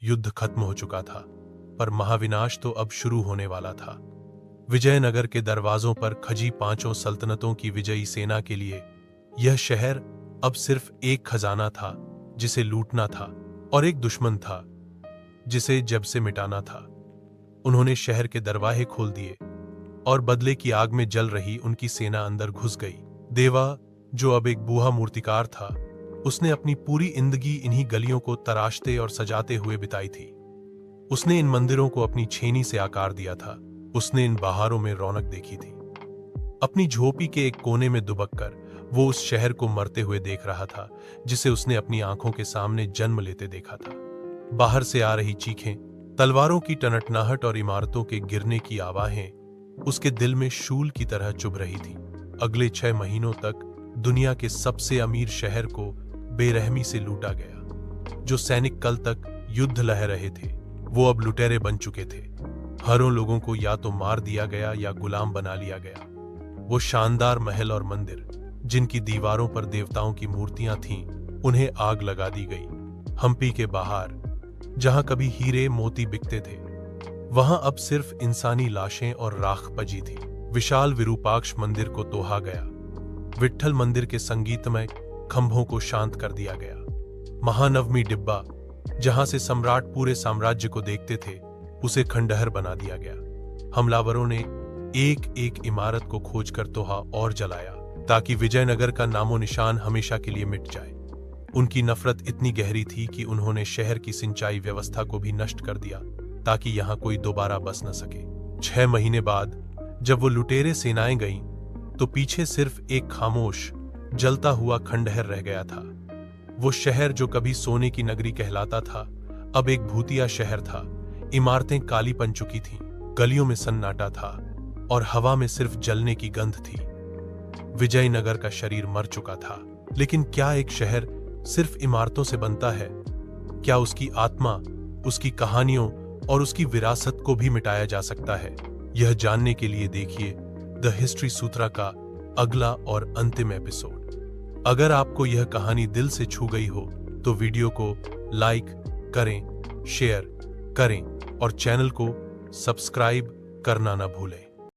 युद्ध खत्म हो चुका था, पर महाविनाश तो अब शुरू होने वाला था। विजयनगर के दरवाजों पर खजी 5 सल्तनतों की विजयी सेना के लिए यह शहर अब सिर्फ एक खजाना था जिसे लूटना था, और एक दुश्मन था जिसे जब से मिटाना था। उन्होंने शहर के दरवाजे खोल दिए और बदले की आग में जल रही उनकी सेना अंदर घुस गई। देवा, जो अब एक बूढ़ा मूर्तिकार था, उसने अपनी पूरी जिंदगी इन्हीं गलियों को तराशते और सजाते हुए बिताई थी। उसने इन मंदिरों को अपनी छेनी से आकार दिया था। उसने इन बहारों में रौनक देखी थी। अपनी झोपड़ी के एक कोने में दुबक कर वो उस शहर को मरते हुए देख रहा था जिसे उसने अपनी आंखों के सामने जन्म लेते देखा था। बाहर से आ रही चीखें, तलवारों की टनटनाहट और इमारतों के गिरने की आवाज़ें उसके दिल में शूल की तरह चुभ रही थी। अगले 6 महीनों तक दुनिया के सबसे अमीर शहर को बेरहमी से लूटा गया। जो सैनिक कल तक युद्ध लह रहे थे, वो अब लुटेरे बन चुके थे। हरों लोगों को या तो मार दिया गया या गुलाम बना लिया गया। वो शानदार महल और मंदिर, जिनकी दीवारों पर देवताओं की मूर्तियां थीं, उन्हें आग लगा दी गई। हम्पी के बाहर, जहां कभी हीरे मोती बिकते थे, वहां अब सिर्फ इंसानी लाशें और राख बची थी। विशाल विरूपाक्ष मंदिर को तोहा गया। विट्ठल मंदिर के संगीतमय खंभों को शांत कर दिया गया। महानवमी डिब्बा, जहां से सम्राट पूरे साम्राज्य को देखते थे, उसे खंडहर बना दिया गया। हमलावरों ने एक एक इमारत को खोजकर तोहा और जलाया ताकि विजयनगर का नामो निशान हमेशा के लिए मिट जाए। उनकी नफरत इतनी गहरी थी कि उन्होंने शहर की सिंचाई व्यवस्था को भी नष्ट कर दिया ताकि यहां कोई दोबारा बस न सके। 6 महीने बाद जब वो लुटेरे सेनाएं गईं, तो पीछे सिर्फ एक खामोश, जलता हुआ खंडहर रह गया था। वो शहर जो कभी सोने की नगरी कहलाता था, अब एक भूतिया शहर था। इमारतें काली पन चुकी थीं, गलियों में सन्नाटा था और हवा में सिर्फ जलने की गंध थी। विजयनगर का शरीर मर चुका था, लेकिन क्या एक शहर सिर्फ इमारतों से बनता है? क्या उसकी आत्मा, उसकी कहानियों और उसकी विरासत को भी मिटाया जा सकता है? यह जानने के लिए देखिए द हिस्ट्री सूत्रा का अगला और अंतिम एपिसोड। अगर आपको यह कहानी दिल से छू गई हो तो वीडियो को लाइक करें, शेयर करें और चैनल को सब्सक्राइब करना न भूलें।